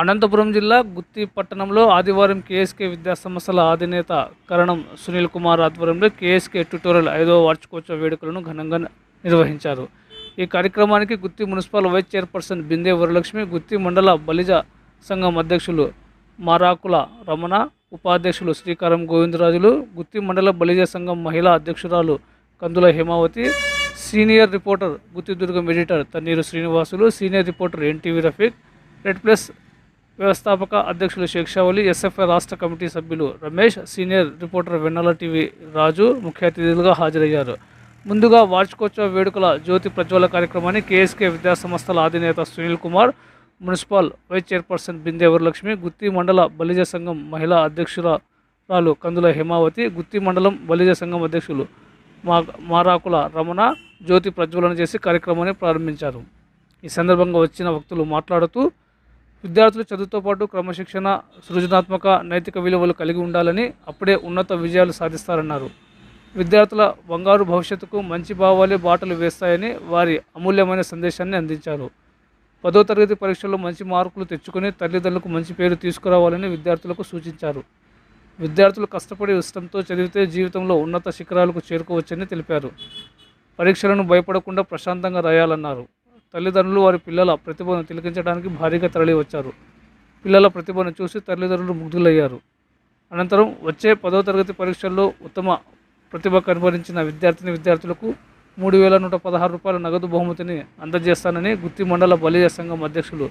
అనంతపురం జిల్లా గుత్తి పట్టణంలో ఆదివారం కేఎస్కే విద్యాసంస్థల అధినేత కరణం సునీల్ కుమార్ ఆధ్వర్యంలో కేఎస్కే ట్యుటోరియల్ 5వ వార్షికోత్సవ వేడుకలను ఘనంగా నిర్వహించారు. ఈ కార్యక్రమానికి గుత్తి municipal vice chairperson Binde Varalakshmi, Gooty mandal Balija సంఘం అధ్యక్షులు మారాకుల రమణ, ఉపాధ్యక్షులు శ్రీకారం గోవిందరాజులు, గుత్తి మండల బలిజ సంఘం మహిళా అధ్యక్షురాలు Kandula Hemavathi, senior reporter Guttidurgam editor Tanneeru Srinivasulu, senior reporter NTV Rafiq, Red Plus వ్యవస్థాపక అధ్యక్షులు శేక్షావలి, ఎస్ఎఫ్ఐ రాష్ట్ర కమిటీ సభ్యులు Ramesh, senior reporter Vennela TV Raju ముఖ్య అతిథులుగా హాజరయ్యారు. ముందుగా వార్షికోత్సవ వేడుకల జ్యోతి ప్రజ్వల కార్యక్రమాన్ని కేఎస్కే విద్యాసంస్థల అధినేత Sunil Kumar, municipal vice chairperson Binde Varalakshmi, Gooty mandal Balija సంఘం మహిళా అధ్యక్షురాలు కందుల హేమావతి, గుత్తి మండలం బలిజ సంఘం అధ్యక్షులు మారాకుల రమణ జ్యోతి ప్రజ్వలన చేసి కార్యక్రమాన్ని ప్రారంభించారు. ఈ సందర్భంగా వచ్చిన వక్తులు మాట్లాడుతూ విద్యార్థులు చదువుతో పాటు క్రమశిక్షణ, సృజనాత్మక, నైతిక విలువలు కలిగి ఉండాలని, అప్పుడే ఉన్నత విజయాలు సాధిస్తారన్నారు. విద్యార్థుల బంగారు భవిష్యత్తుకు మంచి భావాలే బాటలు వేస్తాయని వారి అమూల్యమైన సందేశాన్ని అందించారు. 10వ తరగతి పరీక్షల్లో మంచి మార్కులు తెచ్చుకొని తల్లిదండ్రులకు మంచి పేరు తీసుకురావాలని విద్యార్థులకు సూచించారు. విద్యార్థులు కష్టపడి ఇష్టంతో చదివితే జీవితంలో ఉన్నత శిఖరాలకు చేరుకోవచ్చని తెలిపారు. పరీక్షలను భయపడకుండా ప్రశాంతంగా రాయాలన్నారు. తల్లిదండ్రులు వారి పిల్లల ప్రతిభను తిలకించడానికి భారీగా తరలి వచ్చారు. పిల్లల ప్రతిభను చూసి తల్లిదండ్రులు ముగ్ధులయ్యారు. అనంతరం వచ్చే 10వ తరగతి పరీక్షల్లో ఉత్తమ ప్రతిభ కనబరించిన విద్యార్థులకు 3,116 రూపాయల నగదు బహుమతిని అందజేస్తానని గుత్తి మండల బలిజ సంఘం అధ్యక్షులు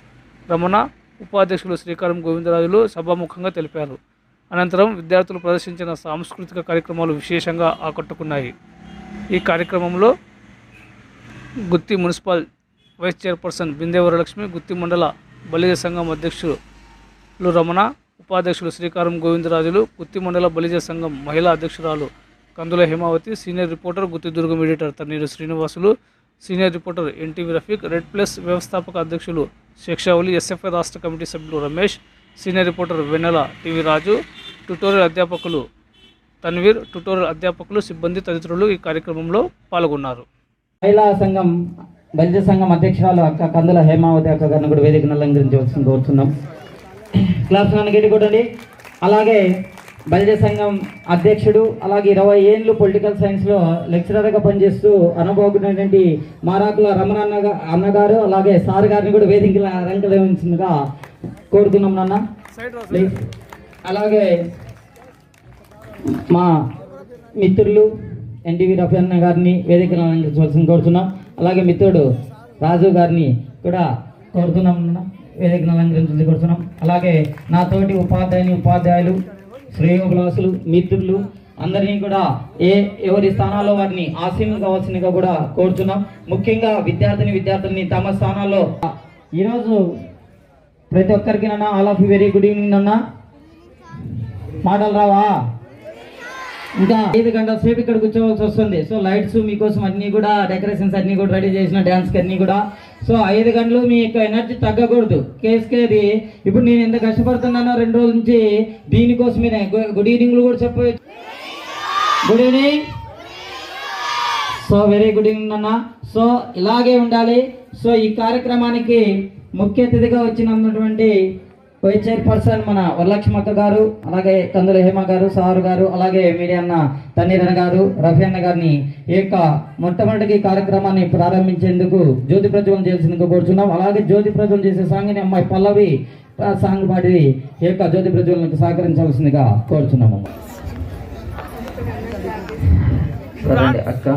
రమణ, ఉపాధ్యక్షులు శ్రీకారం గోవిందరాజులు సభాముఖంగా తెలిపారు. అనంతరం విద్యార్థులు ప్రదర్శించిన సాంస్కృతిక కార్యక్రమాలు విశేషంగా ఆకట్టుకున్నాయి. ఈ కార్యక్రమంలో గుత్తి municipal vice chairperson Binde Varalakshmi, Gooty mandal Balija సంఘం అధ్యక్షులు రమణ, ఉపాధ్యక్షులు శ్రీకారం గోవిందరాజులు, గుత్తి మండల బలిజ సంఘం మహిళా అధ్యక్షురాలు Kandula Hemavathi, senior reporter Guttidurgam editor Tanneeru Srinivasulu, senior reporter NTV Rafiq, Red Plus వ్యవస్థాపక అధ్యక్షులు శేక్షావలి, ఎస్ఎఫ్ఐ రాష్ట్ర కమిటీ సభ్యులు Ramesh, senior reporter Vennela TV Raju, tutorial అధ్యాపకులు తన్వీర్, ట్యుటోరియల్ అధ్యాపకులు, సిబ్బంది తదితరులు ఈ కార్యక్రమంలో పాల్గొన్నారు. మహిళా సంఘం బలిజ సంఘం అధ్యక్షురాలు అక్క కందుల హేమావతి అక్క గారిని కూడా వేదికను అలంకరించవలసింది కోరుతున్నాం. క్లాస్ గట్టి కొట్టండి. అలాగే బలిజ సంఘం అధ్యక్షుడు, అలాగే 20 ఏళ్ళు పొలిటికల్ సైన్స్లో లెక్చరర్గా పనిచేస్తూ అనుభవమైనటువంటి మారాకుల రమణ అన్నగారు, అలాగే సార్ గారిని కూడా వేదికలు అలంకరించిందిగా కోరుతున్నాం నాన్న. అలాగే మా మిత్రులు ఎన్టీవీ రఫీ అన్న గారిని వేదికలు అలంకరించవలసింది కోరుతున్నాం. అలాగే మిత్రుడు రాజు గారిని కూడా కోరుతున్నాం వేదికను అలంకరించాల్సి కోరుతున్నాం. అలాగే నా తోటి ఉపాధ్యాయులు, శ్రేయోభిలాసులు, మిత్రులు అందరినీ కూడా ఎవరి స్థానాల్లో వారిని ఆసీనం కావాల్సిందిగా కూడా కోరుతున్నాం. ముఖ్యంగా విద్యార్థుల్ని తమ స్థానాల్లో ఈరోజు ప్రతి ఒక్కరికి నన్న all of you very good evening అన్న. మాటలు రావా? ఇంకా 5 గంటల సేపు ఇక్కడ కూర్చోవాల్సి వస్తుంది. సో లైట్స్ మీకోసం అన్నీ కూడా డెకరేషన్స్ అన్నీ కూడా రెడీ చేసిన డ్యాన్స్కి అన్నీ కూడా. సో 5 గంటలు మీ యొక్క ఎనర్జీ తగ్గకూడదు. కేసుకేది ఇప్పుడు నేను ఎంత కష్టపడుతున్నానో 2 రోజుల నుంచి దీనికోసమే. గుడ్ ఈవినింగ్లు కూడా చెప్పవచ్చు. Good evening. So very good evening అన్న. సో ఇలాగే ఉండాలి. సో ఈ కార్యక్రమానికి ముఖ్య అతిథిగా వచ్చినటువంటి వైస్ చైర్పర్సన్ మన వరలక్ష్మి అక్క గారు, అలాగే కందుల హేమ గారు, సారు గారు, అలాగే మీడియా అన్న తన్నీరన్న గారు, రఫీ అన్న గారిని ఈ యొక్క మొట్టమొదటి కార్యక్రమాన్ని ప్రారంభించేందుకు జ్యోతి ప్రజ్వలన చేసేందుకు కోరుచున్నాం. అలాగే జ్యోతి ప్రజ్వలన చేసే సాంగ్ని అమ్మాయి పల్లవి సాంగ్ పాడి ఈ యొక్క జ్యోతి ప్రజ్వలనకు సహకరించాల్సిందిగా కోరుచున్నాము. అక్క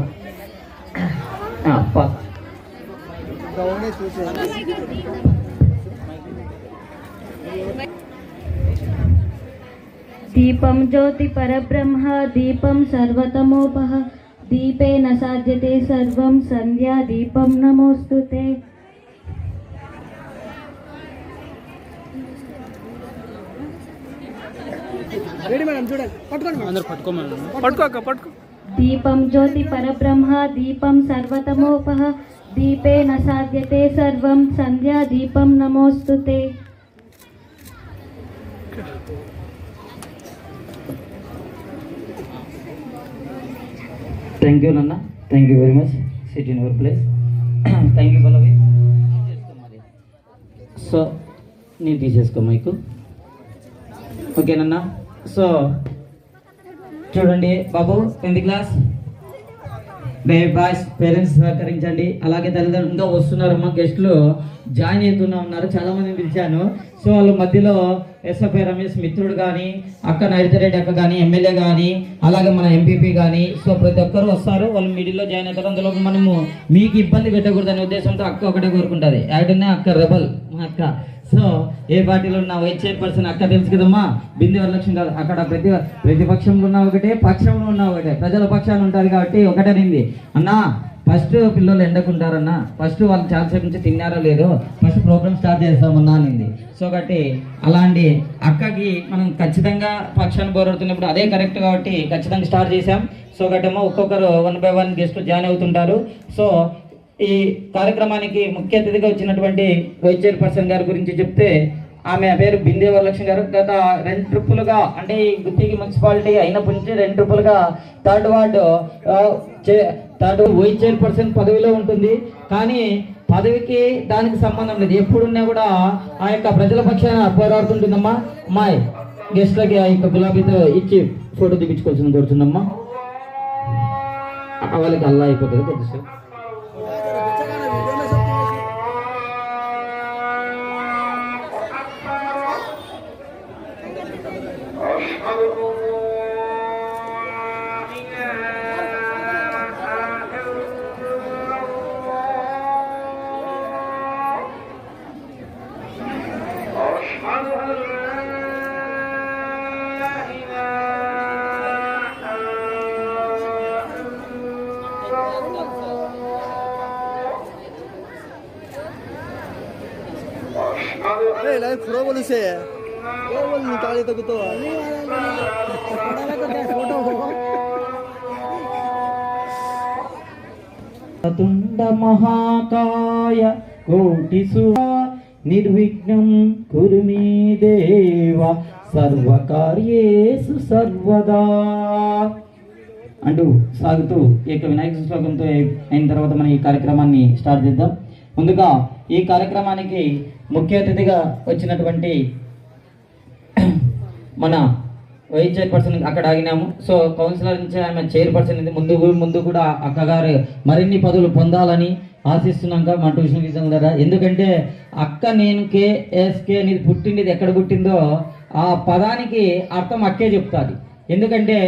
దీపం జ్యోతి పరబ్రహ్మ, దీపం సర్వతమోపహ, దీపేన సాధ్యతే సర్వం, సంధ్యా దీపం నమోస్తుతే. దీపం జ్యోతి పరబ్రహ్మ, దీపం సర్వతమోపహ, దీపేన సాధ్యతే సర్వం, సంధ్యా దీపం నమోస్తుతే. Thank you, Nana. Thank you very much. Sit in your place. Thank you, Pallavi. So, నేను తీసేసుకో మైకు. ఓకేనన్నా. సో చూడండి బాబు 10th క్లాస్ బాయ్స్ పేరెంట్స్ సహకరించండి. అలాగే తల్లిదండ్రులు ఇంకా వస్తున్నారమ్మా, గెస్టులు జాయిన్ అవుతున్నా ఉన్నారు, చాలా మందిని పిలిచాను. సో వాళ్ళ మధ్యలో ఎస్ఎఫ్ఐ రమేష్ మిత్రుడు కానీ, అక్క నైతిరెడ్డి అక్క కానీ, ఎమ్మెల్యే కానీ, అలాగే మన ఎంపీపీ కానీ, సో ప్రతి ఒక్కరు వస్తారు. వాళ్ళు మిడిల్లో జాయిన్ అవుతారు. అందులో మనము మీకు ఇబ్బంది పెట్టకూడదనే ఉద్దేశంతో అక్క ఒకటే కోరుకుంటుంది. యాక్టర్నే అక్క రెబల్ మా అక్క. సో ఏ పార్టీలో ఉన్న వైస్ చైర్పర్సన్ అక్క తెలుసు కదమ్మా, బిందు వరలక్ష్మి కాదు. అక్కడ ప్రతిపక్షంలో ఉన్న ఒకటే, పక్షంలో ఉన్న ఒకటే, ప్రజల పక్షాలు ఉంటుంది కాబట్టి ఒకటేనింది. అన్నా ఫస్ట్ పిల్లలు ఎండకుంటారన్నా, ఫస్ట్ వాళ్ళు చాలాసేపు నుంచి తిన్నారో లేదో, ఫస్ట్ ప్రోగ్రామ్ స్టార్ట్ చేస్తామన్నా అనింది. సో కాబట్టి అలాంటి అక్కకి మనం ఖచ్చితంగా పక్షాన్ని పోరాడుతున్నప్పుడు అదే కరెక్ట్ కాబట్టి ఖచ్చితంగా స్టార్ట్ చేసాం. సో కాబట్టి ఒక్కొక్కరు 1 by 1 గెస్టులు జాయిన్ అవుతుంటారు. సో ఈ కార్యక్రమానికి ముఖ్య అతిథిగా వచ్చినటువంటి వైస్ చైర్పర్సన్ గారి గురించి చెప్తే, ఆమె పేరు బిందే వరలక్ష్మి గారు. గత 2 ట్రిప్పులుగా అంటే ఈ గుత్తికి మున్సిపాలిటీ అయినప్పటి నుంచి 2 ట్రిప్పులుగా థర్డ్ వైస్ చైర్పర్సన్ పదవిలో ఉంటుంది. కానీ పదవికి దానికి సంబంధం లేదు, ఎప్పుడున్నా కూడా ఆ యొక్క ప్రజల పక్షాన పోరాడుతుంటుందమ్మా. అమ్మాయి గెస్ట్లకి ఆ యొక్క గులాబీతో ఇచ్చి ఫోటో దిగించుకోవాల్సింది కోరుతుందమ్మా. వాళ్ళకి అల్లా అయిపోతుంది కొద్దిసేపు. लाइव खरो बोली से वो बोल निकाले तो फोटो తుండ మహాకాయ కోటి నిర్విఘ్నం కురు మే దేవ సర్వకార్యేషు సర్వదా అంటూ సాగుతూ ఈ యొక్క వినాయక శ్లోకంతో అయిన తర్వాత మనం ఈ కార్యక్రమాన్ని స్టార్ట్ చేద్దాం. ముందుగా ఈ కార్యక్రమానికి ముఖ్య అతిథిగా వచ్చినటువంటి మన వైస్ చైర్పర్సన్ అక్కడ ఆగినాము. సో కౌన్సిలర్ నుంచి ఆమె చైర్పర్సన్ ఇది ముందు కూడా అక్కగారు మరిన్ని పదవులు పొందాలని ఆశిస్తున్నాక మా ట్యూషన్ ఫీజుల ద్వారా. ఎందుకంటే అక్క నేను కేఎస్కే అనేది పుట్టింది ఎక్కడ పుట్టిందో ఆ పదానికి అర్థం అక్కే చెప్తుంది. ఎందుకంటే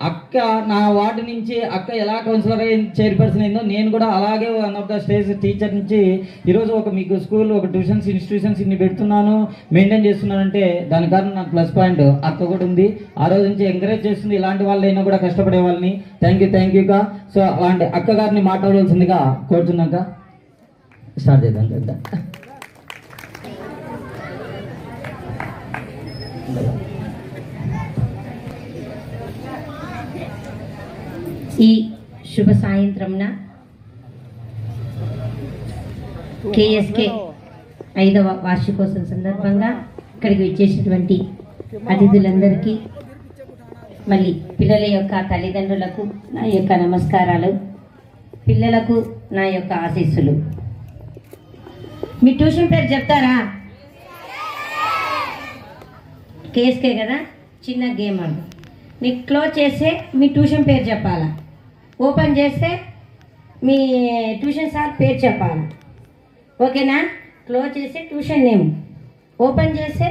అక్క నా వార్డు నుంచి అక్క ఎలా కౌన్సిలర్ చైర్పర్సన్ అయిందో నేను కూడా అలాగే 1 of the స్టేజ్ టీచర్ నుంచి ఈరోజు ఒక మీకు స్కూల్ ఒక ట్యూషన్స్ ఇన్స్టిట్యూషన్స్ ఇన్ని పెడుతున్నాను మెయింటైన్ చేస్తున్నానంటే దాని కారణం నాకు ప్లస్ పాయింట్ అక్క కూడా ఉంది. ఆ రోజు నుంచి ఎంకరేజ్ చేస్తుంది ఇలాంటి వాళ్ళైనా కూడా కష్టపడే వాళ్ళని. థ్యాంక్ యూగా. సో అలాంటి అక్క గారిని మాట్లాడవలసిందిగా కోరుతున్నాక స్టార్ట్ చేద్దాం కదా. ఈ శుభ సాయంత్రంన కేఎస్కే 5వ వార్షికోత్సవం సందర్భంగా ఇక్కడికి వచ్చేసినటువంటి అతిథులందరికీ మళ్ళీ పిల్లల యొక్క తల్లిదండ్రులకు నా యొక్క నమస్కారాలు, పిల్లలకు నా యొక్క ఆశీస్సులు. మీ ట్యూషన్ పేరు చెప్తారా? కేఎస్కే కదా, చిన్న గేమ్ అది. మీకు క్లోజ్ చేస్తే మీ ట్యూషన్ పేరు చెప్పాలా, ఓపెన్ చేస్తే మీ ట్యూషన్ సార్ పేరు చెప్పాలా. ఓకేనా? క్లోజ్ చేస్తే ట్యూషన్ నేమ్, ఓపెన్ చేస్తే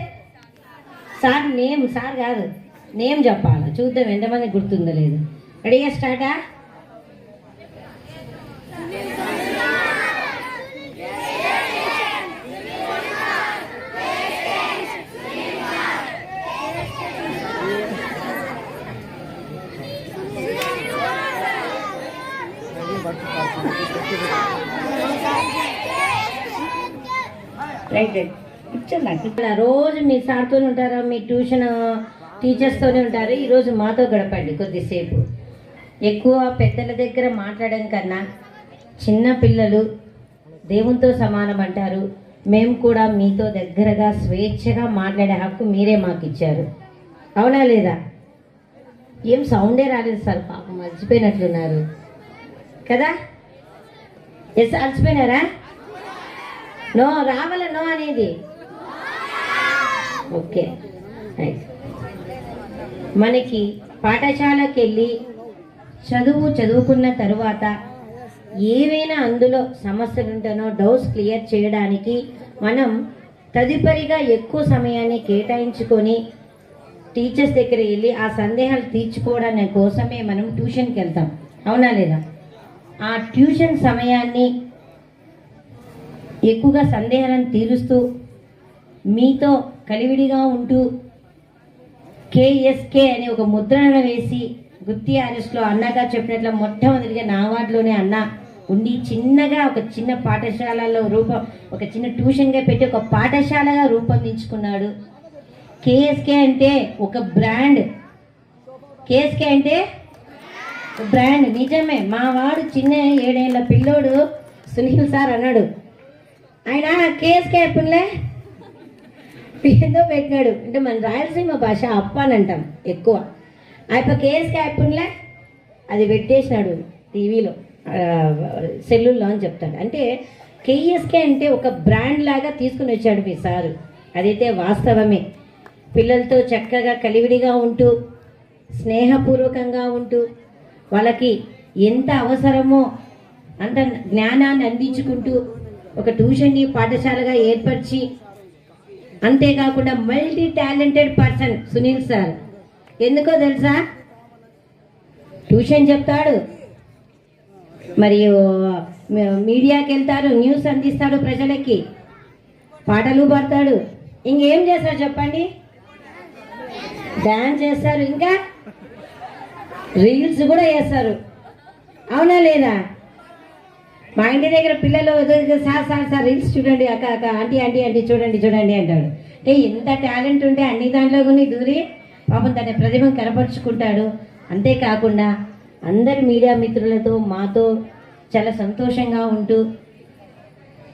సార్ నేమ్, సార్ కాదు నేమ్ చెప్పాలా. చూద్దాం ఎంతమంది గుర్తుందో లేదు. రెడీగా స్టార్టా? రైట్ ఇచ్చండి. రోజు మీ సార్తోనే ఉంటారా, మీ ట్యూషన్ టీచర్స్తోనే ఉంటారు. ఈరోజు మాతో గడపండి కొద్దిసేపు. ఎక్కువ పెద్దల దగ్గర మాట్లాడడం కన్నా చిన్న పిల్లలు దేవునితో సమానం అంటారు. మేము కూడా మీతో దగ్గరగా స్వేచ్ఛగా మాట్లాడే హక్కు మీరే మాకు ఇచ్చారు. అవునా లేదా? ఏం సౌండే రాలేదు సార్, పాపం మర్చిపోయినట్లున్నారు కదా. ఎస్ అలసిపోయినారా? నో రావాల, నో అనేది ఓకే రైట్. మనకి పాఠశాలకు వెళ్ళి చదువుకున్న తరువాత ఏవైనా అందులో సమస్యలు ఉంటేనో డౌట్స్ క్లియర్ చేయడానికి మనం తదుపరిగా ఎక్కువ సమయాన్ని కేటాయించుకొని టీచర్స్ దగ్గర వెళ్ళి ఆ సందేహాలు తీర్చుకోవడానికి కోసమే మనం ట్యూషన్కి వెళ్తాం, అవునా లేదా? ఆ ట్యూషన్ సమయాన్ని ఎక్కువగా సందేహాలను తీరుస్తూ మీతో కలివిడిగా ఉంటూ కేఎస్కే అనే ఒక ముద్రణ వేసి గుత్తి ఆర్ఎస్లో అన్నగా చెప్పినట్లు మొట్టమొదటిగా నా వార్డులోనే అన్న ఉండి చిన్నగా ఒక చిన్న పాఠశాలలో ఒక చిన్న ట్యూషన్గా పెట్టి ఒక పాఠశాలగా రూపొందించుకున్నాడు. కేఎస్కే అంటే ఒక బ్రాండ్, కేఎస్కే అంటే బ్రాండ్. నిజమే, మా వాడు చిన్న 7 ఏళ్ల పిల్లోడు సునీల్ సార్ అన్నాడు, ఆయన కేఎస్కే అయిపోయినలే ఏందో పెట్టినాడు అంటే మన రాయలసీమ భాష అప్ప అని అంటాం ఎక్కువ. అయిపో కేఎస్కే అయిపోయినలే అది పెట్టేసినాడు టీవీలో సెల్లుల్లో అని చెప్తాడు. అంటే కేఎస్కే అంటే ఒక బ్రాండ్ లాగా తీసుకుని వచ్చాడు మీ సారు. అదైతే వాస్తవమే. పిల్లలతో చక్కగా కలివిడిగా ఉంటూ స్నేహపూర్వకంగా ఉంటూ వాళ్ళకి ఎంత అవసరమో అంత జ్ఞానాన్ని అందించుకుంటూ ఒక ట్యూషన్ని పాఠశాలగా ఏర్పరిచి, అంతేకాకుండా multi talented person Sunil sir. ఎందుకో తెలుసా? ట్యూషన్ చెప్తాడు, మరియు మీడియాకి వెళ్తాడు, న్యూస్ అందిస్తాడు ప్రజలకి, పాటలు పాడతాడు, ఇంకేం చేస్తారు చెప్పండి? డాన్స్ చేస్తారు, ఇంకా రీల్స్ కూడా చేస్తారు, అవునా లేదా? మా ఇంటి దగ్గర పిల్లలు సార్ సార్ సార్ రీల్స్ చూడండి, అక్క అక్క ఆంటీ ఆంటీ ఆంటీ చూడండి చూడండి అంటాడు. అంటే ఎంత టాలెంట్ ఉంటే అన్ని దాంట్లో కూడా దూరి పాపం తన ప్రతిభను కనపరుచుకుంటాడు. అంతేకాకుండా అందరి మీడియా మిత్రులతో మాతో చాలా సంతోషంగా ఉంటూ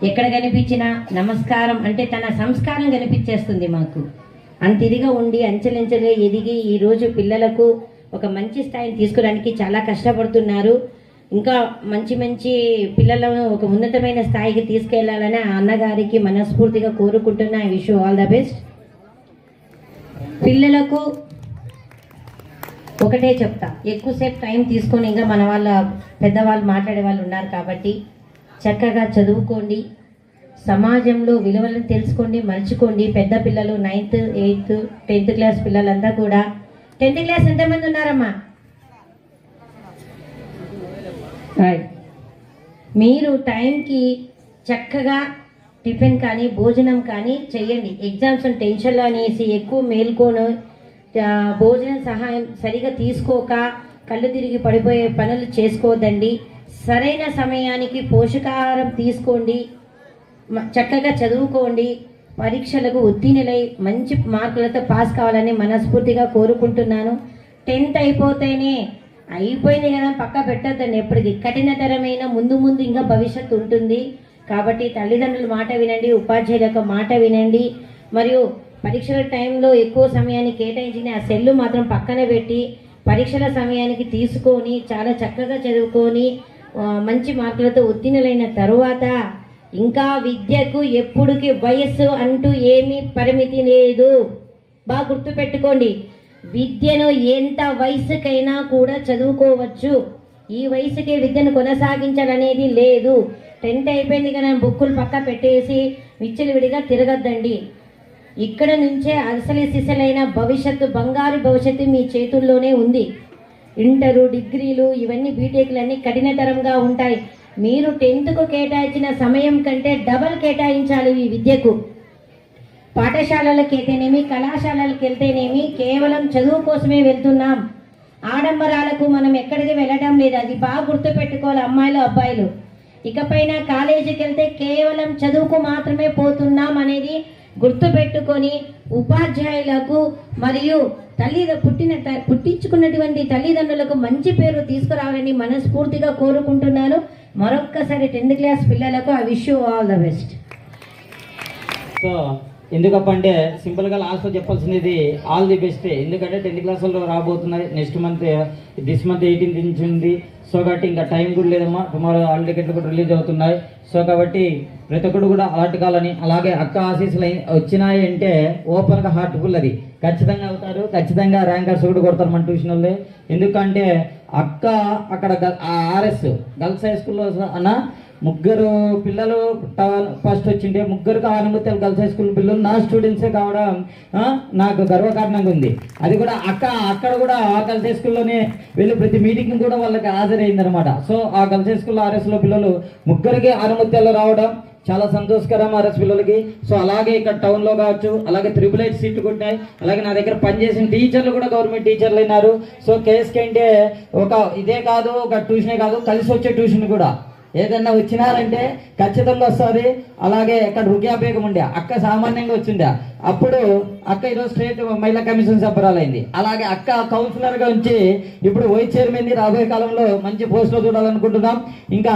ఎక్కడ కనిపించినా నమస్కారం అంటే తన సంస్కారం కనిపించేస్తుంది మాకు. అంత ఇదిగా ఉండి అంచెలంచెలుగా ఎదిగి ఈరోజు పిల్లలకు ఒక మంచి స్థాయిని తీసుకురావడానికి చాలా కష్టపడుతున్నారు. ఇంకా మంచి మంచి పిల్లలను ఒక ఉన్నతమైన స్థాయికి తీసుకెళ్లాలని ఆ అన్నగారికి మనస్ఫూర్తిగా కోరుకుంటున్నా. I wish you all the best. పిల్లలకు ఒకటే చెప్తా, ఎక్కువసేపు టైం తీసుకొని ఇంకా మన వాళ్ళ పెద్దవాళ్ళు మాట్లాడే వాళ్ళు ఉన్నారు కాబట్టి చక్కగా చదువుకోండి, సమాజంలో విలువలను తెలుసుకోండి, మర్చుకోండి. పెద్ద పిల్లలు 9th 8th 10th క్లాస్ పిల్లలంతా కూడా 10th క్లాస్ ఎంతమంది ఉన్నారమ్మా? మీరు టైంకి చక్కగా టిఫిన్ కానీ భోజనం కానీ చెయ్యండి. ఎగ్జామ్స్ టెన్షన్లో అనేసి ఎక్కువ మేల్కోను భోజనం సహాయం సరిగా తీసుకోక కళ్ళు తిరిగి పడిపోయే పనులు చేసుకోవద్దండి. సరైన సమయానికి పోషకాహారం తీసుకోండి, చక్కగా చదువుకోండి, పరీక్షలకు ఉత్తీర్ణులై మంచి మార్కులతో పాస్ కావాలని మనస్ఫూర్తిగా కోరుకుంటున్నాను. 10th అయిపోయింది కదా పక్క పెట్టద్దండి. ఎప్పటికీ కఠినతరమైన ముందు ముందు ఇంకా భవిష్యత్తు ఉంటుంది కాబట్టి తల్లిదండ్రుల మాట వినండి, ఉపాధ్యాయుల యొక్క మాట వినండి. మరియు పరీక్షల టైంలో ఎక్కువ సమయాన్ని కేటాయించిన ఆ సెల్లు మాత్రం పక్కన పెట్టి పరీక్షల సమయానికి తీసుకొని చాలా చక్కగా చదువుకొని మంచి మార్కులతో ఉత్తీర్ణులైన తరువాత ఇంకా విద్యకు ఎప్పుడుకి వయస్సు అంటూ ఏమీ పరిమితి లేదు. బాగా గుర్తుపెట్టుకోండి, విద్యను ఎంత వయసుకైనా కూడా చదువుకోవచ్చు. ఈ వయసుకే విద్యను కొనసాగించాలనేది లేదు. 10th అయిపోయింది కదా బుక్కులు పక్క పెట్టేసి విచ్చలవిడిగా తిరగద్దండి. ఇక్కడ నుంచే అసలు సిసలైన భవిష్యత్తు, బంగారు భవిష్యత్తు మీ చేతుల్లోనే ఉంది. ఇంటరు, డిగ్రీలు, ఇవన్నీ బీటెక్లు అన్నీ కఠినతరంగా ఉంటాయి. మీరు 10th కేటాయించిన సమయం కంటే డబల్ కేటాయించాలి ఈ విద్యకు. పాఠశాలలకు వెళ్తేనేమి, కళాశాలలకు వెళ్తేనేమి కేవలం చదువు కోసమే వెళ్తున్నాం. ఆడంబరాలకు మనం ఎక్కడికి వెళ్ళడం లేదు. అది బాగా గుర్తుపెట్టుకోవాలి అమ్మాయిలు అబ్బాయిలు. ఇకపైన కాలేజీకి వెళ్తే కేవలం చదువుకు మాత్రమే పోతున్నాం అనేది గుర్తుపెట్టుకొని ఉపాధ్యాయులకు మరియు పుట్టించుకున్నటువంటి తల్లిదండ్రులకు మంచి పేరు తీసుకురావాలని మనస్ఫూర్తిగా కోరుకుంటున్నాను. మరొక్కసారి 10th క్లాస్ పిల్లలకు I wish you all the best. So ఎందుకంటే సింపుల్గా లాస్ట్లో చెప్పాల్సినది ఆల్ ది బెస్ట్. ఎందుకంటే 10th క్లాసుల్లో రాబోతున్నాయి. Next month this month 18th నుంచి ఉంది. సో కాబట్టి ఇంకా టైం కూడా లేదమ్మా. టుమారో హాల్ టికెట్లు కూడా రిలీజ్ అవుతున్నాయి. సో కాబట్టి ప్రతి ఒక్కరు కూడా అలర్ట్ కావాలని, అలాగే అక్క ఆశీస్సులు వచ్చినాయి అంటే ఓపెన్గా హార్ట్ఫుల్ అది ఖచ్చితంగా అవుతారు. ఖచ్చితంగా ర్యాంకర్స్ కూడా కొడతారు మన ట్యూషన్ వాళ్ళే. ఎందుకంటే అక్క అక్కడ ఆర్ఎస్ గర్ల్స్ హై స్కూల్లో అన్న ముగ్గురు పిల్లలు ఫస్ట్ వచ్చింటే ముగ్గురు ఆనుమత్యాలు గర్ల్స్ హై స్కూల్ పిల్లలు నా స్టూడెంట్సే కావడం నాకు గర్వకారణంగా ఉంది. అది కూడా అక్కడ కూడా ఆ గర్ల్స్ హై స్కూల్లోనే వెళ్ళి ప్రతి మీటింగ్ కూడా వాళ్ళకి హాజరైందనమాట. సో ఆ గర్ల్స్ హై స్కూల్ ఆర్ఎస్లో పిల్లలు ముగ్గురికి ఆనుమత్యాలు రావడం చాలా సంతోషకరం ఆర్ఎస్ పిల్లలకి. సో అలాగే ఇక్కడ టౌన్లో కావచ్చు, అలాగే 888 సీట్లు కొట్టాయి. అలాగే నా దగ్గర పనిచేసిన టీచర్లు కూడా గవర్నమెంట్ టీచర్లు అయినారు. సో కేఎస్కే అంటే ఒక ఇదే కాదు, ఒక ట్యూషనే కాదు, కలిసి వచ్చే ట్యూషన్ కూడా ఏదన్నా వచ్చినారంటే ఖచ్చితంగా వస్తుంది. అలాగే ఇక్కడ రుకియా బేగం ఉండే అక్క సామాన్యంగా వచ్చిండే, అప్పుడు అక్క ఈరోజు స్టేట్ మహిళా కమిషన్ సభ్యురాలైంది. అలాగే అక్క కౌన్సిలర్గా ఉంచి ఇప్పుడు వైస్ చైర్మన్ రాబోయే కాలంలో మంచి పోస్టులో చూడాలనుకుంటున్నాం. ఇంకా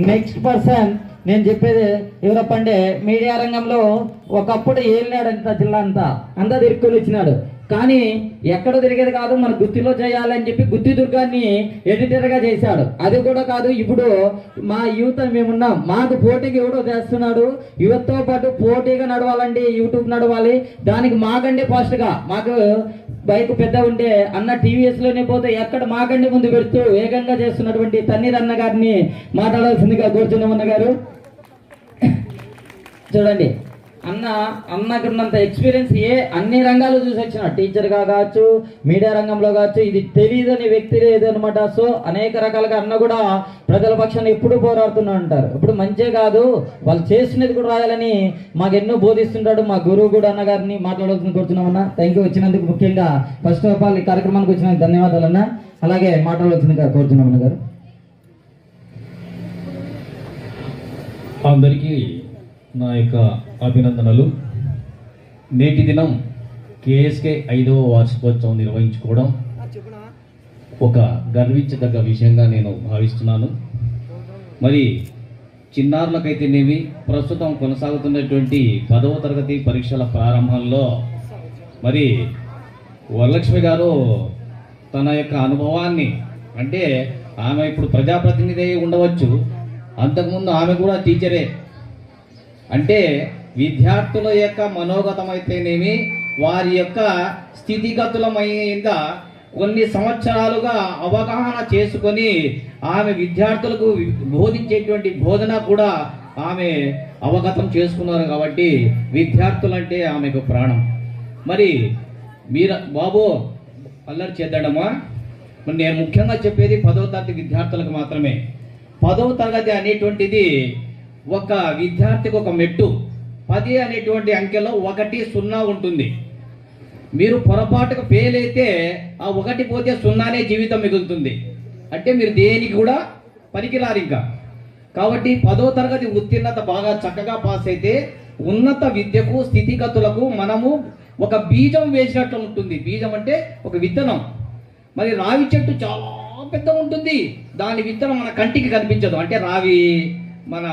నెక్స్ట్ పర్సన్ నేను చెప్పేది ఎవరప్ప అంటే మీడియా రంగంలో ఒకప్పుడు ఏలినాడంత జిల్లా అంతా తిరుక్కొని వచ్చినాడు. కానీ ఎక్కడ తిరిగేది కాదు, మన గుత్తిలో చేయాలని చెప్పి గుత్తి దుర్గాన్ని ఎడిటర్గా చేశాడు. అది కూడా కాదు, ఇప్పుడు మా యూత్ మేమున్నాం, మాకు పోటీకి ఎవడో చేస్తున్నాడు. యువతతో పాటు పోటీగా నడవాలండి, యూట్యూబ్ నడవాలి. దానికి మాకంటే ఫాస్ట్గా మాకు బైక్ పెద్ద ఉంటే అన్న టీవీఎస్లోనే పోతే ఎక్కడ మాకంటే ముందు పెడుతూ వేగంగా చేస్తున్నటువంటి తన్నీర్ అన్న గారిని మాట్లాడాల్సిందిగా కోరుచున్నాం. అన్న గారు చూడండి, అన్నకున్నంత ఎక్స్పీరియన్స్ అన్ని రంగాలు చూసి వచ్చిన టీచర్గా కావచ్చు, మీడియా రంగంలో కావచ్చు, ఇది తెలియదని వ్యక్తి లేదనమాట. సో అనేక రకాలుగా అన్న కూడా ప్రజల పక్షాన్ని ఎప్పుడూ పోరాడుతూనే ఉంటారు. ఇప్పుడు మంచే కాదు, వాళ్ళు చేసినది కూడా రాయాలని మాకు ఎన్నో బోధిస్తుంటాడు. మా గురువు కూడా అన్న గారిని మాట్లాడాల్సింది కోరుతున్నామన్నా. థ్యాంక్ యూ వచ్చినందుకు. ముఖ్యంగా ఫస్ట్ ఆఫ్ ఆల్ ఈ కార్యక్రమానికి వచ్చినందుకు ధన్యవాదాలు అన్న. అలాగే మాట్లాడాల్సిందిగా కోరుతున్నాం అన్న గారు. అందరికీ నా యొక్క అభినందనలు. నేటి దినం కేఎస్కే 5వ వార్షికోత్సవం నిర్వహించుకోవడం ఒక గర్వించదగ్గ విషయంగా నేను భావిస్తున్నాను. మరి చిన్నారులకైతేనేమి ప్రస్తుతం కొనసాగుతున్నటువంటి 10వ తరగతి పరీక్షల ప్రారంభంలో మరి వరలక్ష్మి గారు తన యొక్క అనుభవాన్ని, అంటే ఆమె ఇప్పుడు ప్రజాప్రతినిధి ఉండవచ్చు, అంతకుముందు ఆమె కూడా టీచరే. అంటే విద్యార్థుల యొక్క మనోగతం అయితేనేమి, వారి యొక్క స్థితిగతుల మీద కొన్ని సంవత్సరాలుగా అవగాహన చేసుకొని ఆమె విద్యార్థులకు బోధించేటువంటి బోధన కూడా ఆమె అవగతం చేసుకున్నారు. కాబట్టి విద్యార్థులంటే ఆమెకు ప్రాణం. మరి మీరు బాబు అల్లరి చేద్దాడమ్మా. మరి నేను ముఖ్యంగా చెప్పేది 10వ తరగతి విద్యార్థులకు మాత్రమే. 10వ తరగతి అనేటువంటిది ఒక విద్యార్థికి ఒక మెట్టు. 10 అనేటువంటి అంకెలో 1 0 ఉంటుంది. మీరు పొరపాటుకు ఫెయిల్ అయితే ఆ 1 పోతే 0నే జీవితం మిగులుతుంది. అంటే మీరు దేనికి కూడా పనికిరారు ఇంకా. కాబట్టి 10వ తరగతి ఉత్తీర్ణత బాగా చక్కగా పాస్ అయితే ఉన్నత విద్యకు స్థితిగతులకు మనము ఒక బీజం వేసినట్లు ఉంటుంది. బీజం అంటే ఒక విత్తనం. మరి రావి చెట్టు చాలా పెద్ద ఉంటుంది, దాని విత్తనం మన కంటికి కనిపించదు. అంటే మన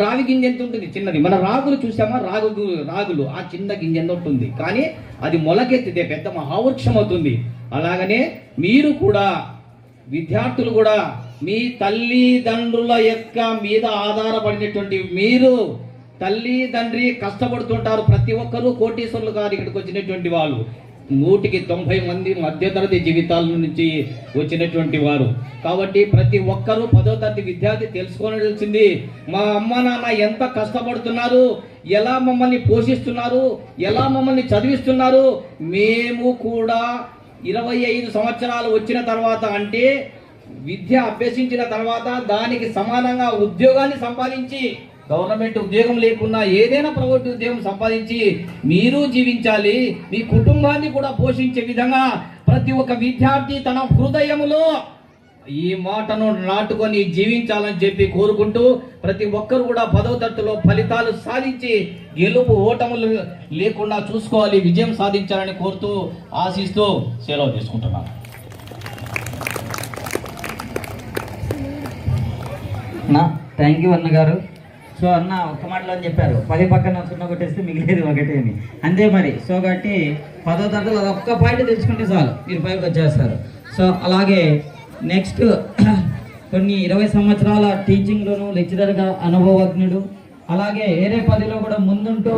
రావి గింజ ఎంత ఉంటుంది, చిన్నది. మన రాగులు చూసామా, రాగులు ఆ చిన్న గింజ ఎంత ఉంటుంది, కానీ అది మొలకెత్తితే పెద్ద మహావృక్షం అవుతుంది. అలాగనే మీరు కూడా, విద్యార్థులు కూడా మీ తల్లిదండ్రుల యొక్క మీద ఆధారపడినటువంటి మీరు, తల్లి తండ్రి కష్టపడుతుంటారు. ప్రతి ఒక్కరూ కోటీశ్వరులు గారు ఇక్కడికి వచ్చినటువంటి వాళ్ళు 190 మంది మధ్యతరగతి జీవితాల నుంచి వచ్చినటువంటి వారు. కాబట్టి ప్రతి ఒక్కరూ 10వ తరగతి విద్యార్థి తెలుసుకోవాల్సింది, మా అమ్మ నాన్న ఎంత కష్టపడుతున్నారు, ఎలా మమ్మల్ని పోషిస్తున్నారు, ఎలా మమ్మల్ని చదివిస్తున్నారు. మేము కూడా 25 సంవత్సరాలు వచ్చిన తర్వాత, అంటే విద్య అభ్యసించిన తర్వాత దానికి సమానంగా ఉద్యోగాన్ని సంపాదించి, గవర్నమెంట్ ఉద్యోగం లేకున్నా ఏదైనా ప్రైవేట్ ఉద్యోగం సంపాదించి మీరు జీవించాలి, మీ కుటుంబాన్ని కూడా పోషించే విధంగా ప్రతి ఒక్క విద్యార్థి తన హృదయంలో ఈ మాటను నాటుకొని జీవించాలని చెప్పి కోరుకుంటూ, ప్రతి ఒక్కరు కూడా 10వ తరగతిలో ఫలితాలు సాధించి గెలుపు ఓటములు లేకుండా చూసుకోవాలి, విజయం సాధించాలని కోరుతూ ఆశిస్తూ సెలవు తీసుకుంటున్నాను. థ్యాంక్ యూ అన్నగారు. సో అన్న ఒక్క మాటలో అని చెప్పారు 10 పక్కన 0 కొట్టేస్తే మిగిలేదు ఒకటే అని, అంతే మరి. సో కాబట్టి 10వ తరగతిలో ఒక్క పాయింట్ తెలుసుకుంటే చాలు మీరు పైకి వచ్చేస్తారు. సో అలాగే నెక్స్ట్ కొన్ని 20 సంవత్సరాల టీచింగ్లోను లెక్చరర్గా అనుభవజ్ఞుడు, అలాగే ఏరే పదిలో కూడా ముందుంటూ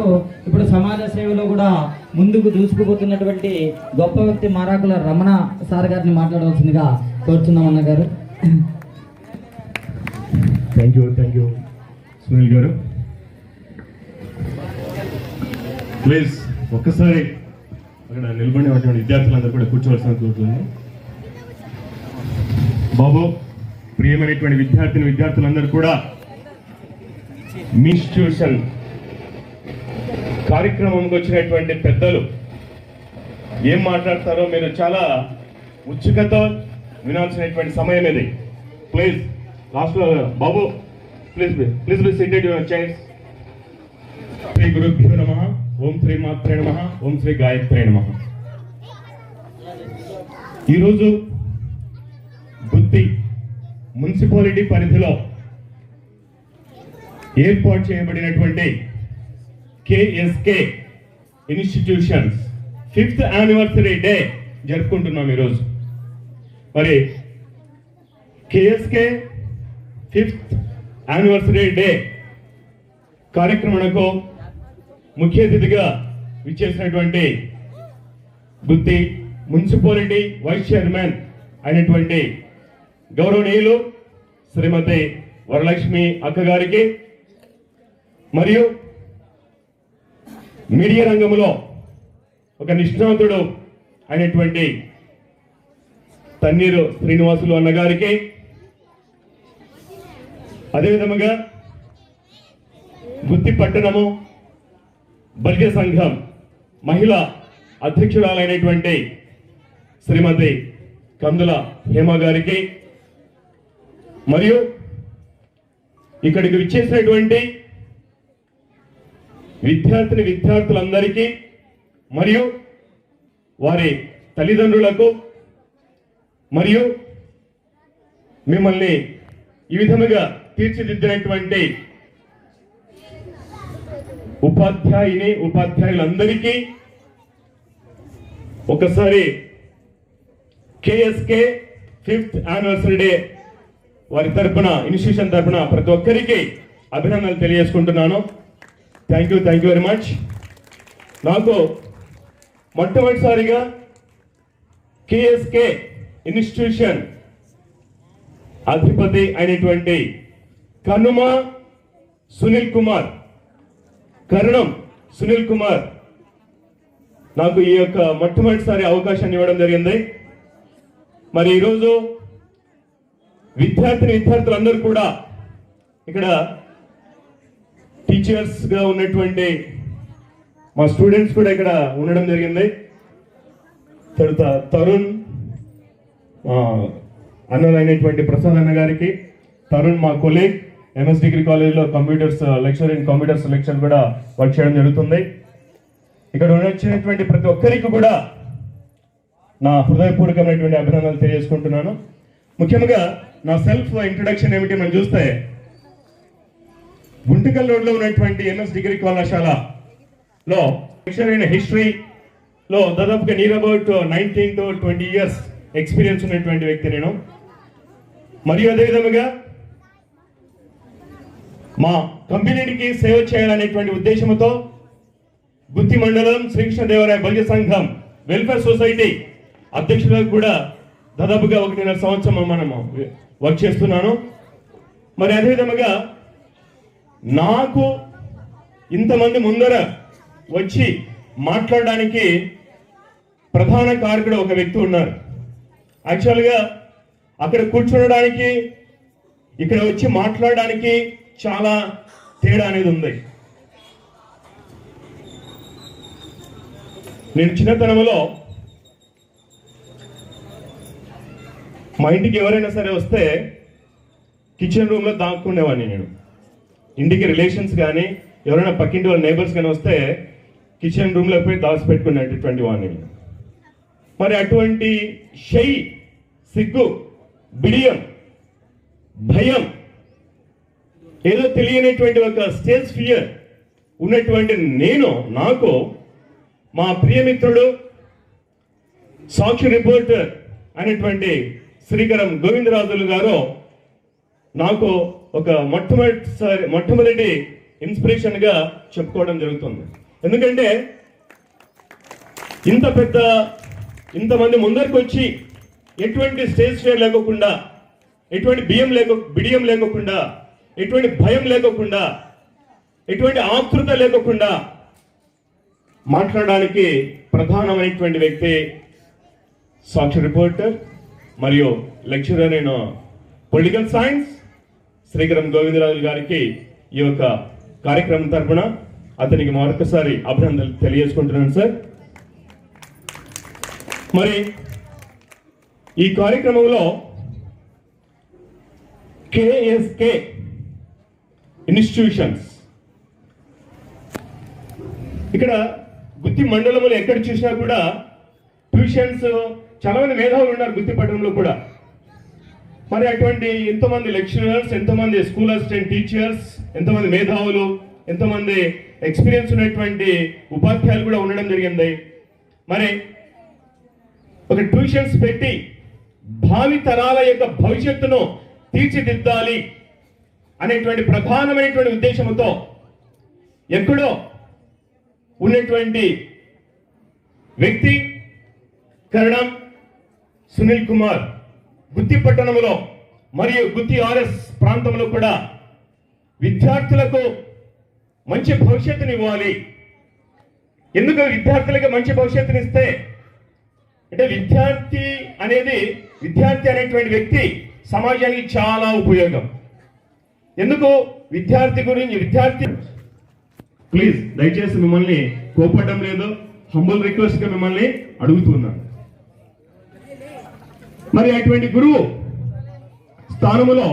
ఇప్పుడు సమాజ సేవలో కూడా ముందుకు దూసుకుపోతున్నటువంటి గొప్ప వ్యక్తి మారాకుల రమణ సార్ గారిని మాట్లాడవలసిందిగా కోరుతున్నాం అన్న గారు. థ్యాంక్ యూ సునీల్ గారు. ప్లీజ్ ఒక్కసారి అక్కడ నిలబడినటువంటి విద్యార్థులందరూ కూడా కూర్చోవలసిన కోరుతున్నాను. బాబు, ప్రియమైనటువంటి విద్యార్థులందరూ కూడా మీ ఇన్స్టిట్యూషన్ కార్యక్రమంకి వచ్చినటువంటి పెద్దలు ఏం మాట్లాడతారో మీరు చాలా ఉత్సుకతో వినాల్సినటువంటి సమయం ఇది. ప్లీజ్ లాస్ట్లో బాబు please be seated your chairs. శ్రీ గురుభ్యో నమః, ఓం శ్రీ మాత్రే నమః, ఓం శ్రీ గాయత్రే నమః. ఈరోజు గుత్తి మున్సిపాలిటీ పరిధిలో ఏర్పాటు చేయబడినటువంటి KSK institutions 5th anniversary day జరుపుకుంటున్నాం ఈరోజు. మరి కేఎస్కే 5th యానివర్సరీ డే కార్యక్రమంలో ముఖ్య అతిథిగా విచ్చేసినటువంటి గుత్తి మున్సిపాలిటీ వైస్ చైర్మన్ అయినటువంటి గౌరవనీయులు శ్రీమతి వరలక్ష్మి అక్క గారికి, మరియు మీడియా రంగంలో ఒక నిష్ణాతుడు అయినటువంటి తన్నీరు శ్రీనివాసులు అన్నగారికి, అదేవిధంగా గుత్తి పట్టణము బల్జ సంఘం మహిళా అధ్యక్షురాలైనటువంటి శ్రీమతి కందుల హేమ గారికి, మరియు ఇక్కడికి విచ్చేసినటువంటి విద్యార్థులందరికీ మరియు వారి తల్లిదండ్రులకు, మరియు మిమ్మల్ని ఈ విధముగా తీర్చిదిద్దినటువంటి ఉపాధ్యాయులందరికీ ఒకసారి కేఎస్కే 5th యానివర్సరీ డే వారి తరపున, ఇన్స్టిట్యూషన్ తరపున ప్రతి ఒక్కరికి అభినందనలు తెలియజేసుకుంటున్నాను. Thank you very much. నాకు మొట్టమొదటిసారిగా కేఎస్కే ఇన్స్టిట్యూషన్ అధిపతి అయినటువంటి కర్ణం సునీల్ కుమార్ నాకు ఈ యొక్క మొట్టమొదటిసారి అవకాశాన్ని ఇవ్వడం జరిగింది. మరి ఈరోజు విద్యార్థులందరూ కూడా ఇక్కడ టీచర్స్ గా ఉన్నటువంటి మా స్టూడెంట్స్ కూడా ఇక్కడ ఉండడం జరిగింది. తర్వాత తరుణ్ అన్నలైనటువంటి ప్రసాద్ అన్న గారికి, తరుణ్ మా కొలీగ్ ఎంఎస్ డిగ్రీ కాలేజ్లో computers lecture in computers lecture కూడా వర్క్ చేయడం జరుగుతుంది. ఇక్కడ వచ్చినటువంటి ప్రతి ఒక్కరికి కూడా నా హృదయపూర్వకమైనటువంటి అభినందనలు తెలియజేసుకుంటున్నాను. ముఖ్యంగా నా సెల్ఫ్ ఇంట్రొడక్షన్ ఏమిటి మనం చూస్తే, గుంటకల్ రోడ్లో ఉన్నటువంటి ఎంఎస్ డిగ్రీ కళాశాలలో లెక్చర్ ఇన్ హిస్టరీలో దాదాపుగా near about 19 to 20 years experience ఉన్నటువంటి వ్యక్తి నేను. మరియు అదేవిధంగా మా కమ్యూనిటీకి సేవ చేయాలనేటువంటి ఉద్దేశంతో గుత్తి మండలం శ్రీకృష్ణదేవరాయ బల్జ సంఘం వెల్ఫేర్ సొసైటీ అధ్యక్షులుగా కూడా దాదాపుగా 1.5 సంవత్సరం మనము వర్క్ చేస్తున్నాను. మరి అదేవిధంగా నాకు ఇంతమంది ముందర వచ్చి మాట్లాడడానికి ప్రధాన కారకుడు ఒక వ్యక్తి ఉన్నారు. యాక్చువల్గా అక్కడ కూర్చోడానికి ఇక్కడ వచ్చి మాట్లాడడానికి చాలా తేడా అనేది ఉంది. నేను చిన్నతనంలో మా ఇంటికి ఎవరైనా సరే వస్తే కిచెన్ రూమ్లో దాక్కుండేవాడిని నేను. ఇంటికి రిలేషన్స్ కానీ ఎవరైనా పక్కింటి వాళ్ళ నేబర్స్ కానీ వస్తే కిచెన్ రూమ్లో పోయి దాచిపెట్టుకునేటటువంటి వాడిని. మరి అటువంటి సిగ్గు, బిడియం, భయం ఏదో తెలియనటువంటి ఒక స్టేజ్ ఫియర్ ఉన్నటువంటి నాకు మా ప్రియమిత్రుడు సాక్షి రిపోర్టర్ అనేటువంటి శ్రీకరం గోవిందరాజులు గారు నాకు ఒక మొట్టమొదటి ఇన్స్పిరేషన్ గా చెప్పుకోవడం జరుగుతుంది. ఎందుకంటే ఇంతమంది ముందరికి వచ్చి ఎటువంటి స్టేజ్ ఫియర్ లేకోకుండా, ఎటువంటి బిడియం లేకోకుండా, ఎటువంటి భయం లేకోకుండా, ఎటువంటి ఆతృత లేకోకుండా మాట్లాడడానికి ప్రధానమైనటువంటి వ్యక్తి సాక్షి రిపోర్టర్ మరియు lecturer in political science Srikaram Govindaraju గారికి ఈ యొక్క కార్యక్రమం తరఫున అతనికి మరొకసారి అభినందనలు తెలియజేసుకుంటున్నాను సార్. మరి ఈ కార్యక్రమంలో కేఎస్కే ఇన్స్టిట్యూషన్స్ ఇక్కడ గుత్తి మండలంలో ఎక్కడ చూసినా కూడా ట్యూషన్స్ చాలా మంది మేధావులు ఉన్నారు గుత్తి పట్టణంలో కూడా. మరి అటువంటి ఎంతోమంది లెక్చరర్స్, ఎంతోమంది స్కూల్ అసిస్టెంట్ టీచర్స్, ఎంతోమంది మేధావులు, ఎంతోమంది ఎక్స్పీరియన్స్ ఉన్నటువంటి ఉపాధ్యాయులు కూడా ఉండడం జరిగింది. మరి ఒక ట్యూషన్స్ పెట్టి భావి తరాల యొక్క భవిష్యత్తును తీర్చిదిద్దాలి అనేటువంటి ప్రధానమైనటువంటి ఉద్దేశంతో ఎక్కడో ఉన్నటువంటి వ్యక్తి కరణం సునీల్ కుమార్ గుత్తి పట్టణంలో మరియు గుత్తి ఆర్ఎస్ ప్రాంతంలో కూడా విద్యార్థులకు మంచి భవిష్యత్తుని ఇవ్వాలి. ఎందుకు విద్యార్థులకు మంచి భవిష్యత్తుని ఇస్తే అంటే విద్యార్థి అనేటువంటి వ్యక్తి సమాజానికి చాలా ఉపయోగం. ఎందుకు విద్యార్థి ప్లీజ్ దయచేసి మిమ్మల్ని కోపడడం లేదు, హంబుల్ రిక్వెస్ట్ గా మిమ్మల్ని అడుగుతున్నాను. మరి అటువంటి గురువు స్థానములో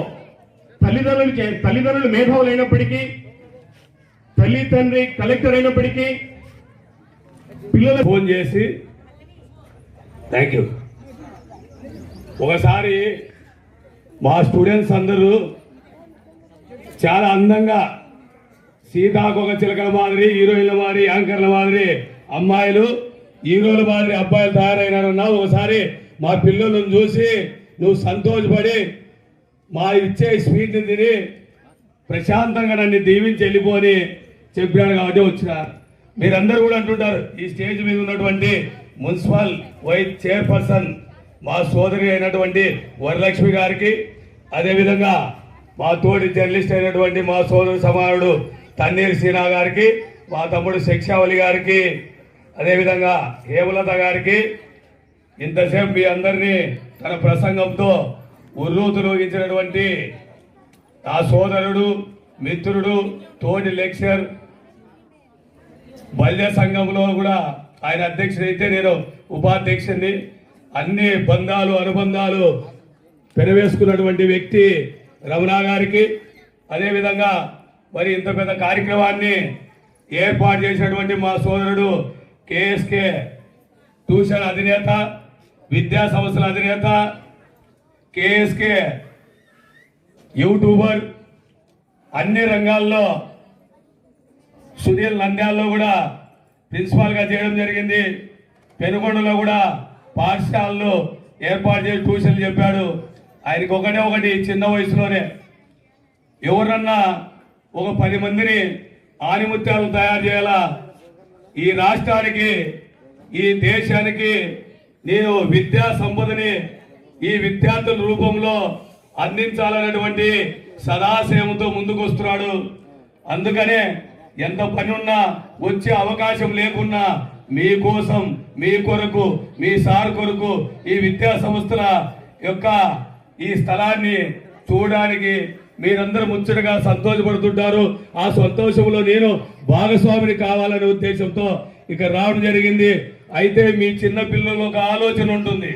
తల్లిదండ్రులు మేధావులు అయినప్పటికీ, తల్లి తండ్రి కలెక్టర్ అయినప్పటికీ పిల్లలు ఫోన్ చేసి థ్యాంక్ యూ. ఒకసారి మా స్టూడెంట్స్ అందరూ చాలా అందంగా సీతాకొక చిలకల మాదిరి, హీరోయిన్ల మాదిరి, యాంకర్ల మాదిరి అమ్మాయిలు, హీరోల మాదిరి అబ్బాయిలు తయారైనారన్నా. ఒకసారి మా పిల్లలను చూసి నువ్వు సంతోషపడి మా ఇచ్చే స్వీట్ని తిని ప్రశాంతంగా నన్ను దీవించి వెళ్ళిపోని చెప్పాను కాబట్టి వచ్చిన. మీరందరూ కూడా అంటుంటారు ఈ స్టేజ్ మీద ఉన్నటువంటి మున్సిపల్ వైస్ చైర్పర్సన్ మా సోదరి అయినటువంటి వరలక్ష్మి గారికి, అదేవిధంగా మా తోటి జర్నలిస్ట్ అయినటువంటి మా సోదరు సమానుడు తన్నీరు సీనా గారికి, మా తమ్ముడు శిక్షావళి గారికి, అదేవిధంగా హేమలత గారికి, ఇంతసేపు మీ అందరినీ తన ప్రసంగంతో ఉర్రూతులోగించినటువంటి నా సోదరుడు, మిత్రుడు, తోటి లెక్చరర్, బల్య సంఘంలో కూడా ఆయన అధ్యక్షుడైతే నేను ఉపాధ్యక్షుడిని. అన్ని బంధాలు అనుబంధాలు పెనవేసుకున్నటువంటి వ్యక్తి రమణ గారికి, అదేవిధంగా మరి ఇంత పెద్ద కార్యక్రమాన్ని ఏర్పాటు చేసినటువంటి మా సోదరుడు కేఎస్కే ట్యూషన్ అధినేత, విద్యా సంస్థల అధినేత, కేఎస్కే యూట్యూబర్, అన్ని రంగాల్లో సునీల్ నంద్యాలలో కూడా ప్రిన్సిపాల్గా చేయడం జరిగింది. పెనుగొండలో కూడా పాఠశాలలు ఏర్పాటు చేసి ట్యూషన్లు చెప్పాడు. ఆయనకి ఒకటి చిన్న వయసులోనే ఎవరన్నా ఒక 10 మందిని ఆనిముత్యాలు తయారు చేయాలా, ఈ రాష్ట్రానికి ఈ దేశానికి నేను విద్యా సంపదని ఈ విద్యార్థుల రూపంలో అందించాలనేటువంటి సదాశయంతో ముందుకు వస్తున్నాడు. అందుకనే ఎంత పని ఉన్నా వచ్చే అవకాశం లేకున్నా మీకోసం, మీ కొరకు, మీ సార్ కొరకు ఈ విద్యా సంస్థల యొక్క ఈ స్థలాన్ని చూడడానికి మీరందరూ ముచ్చటగా సంతోషపడుతుంటారు. ఆ సంతోషంలో నేను భాగస్వామిని కావాలనే ఉద్దేశంతో ఇక్కడ రావడం జరిగింది. అయితే మీ చిన్న పిల్లలు ఒక ఆలోచన ఉంటుంది,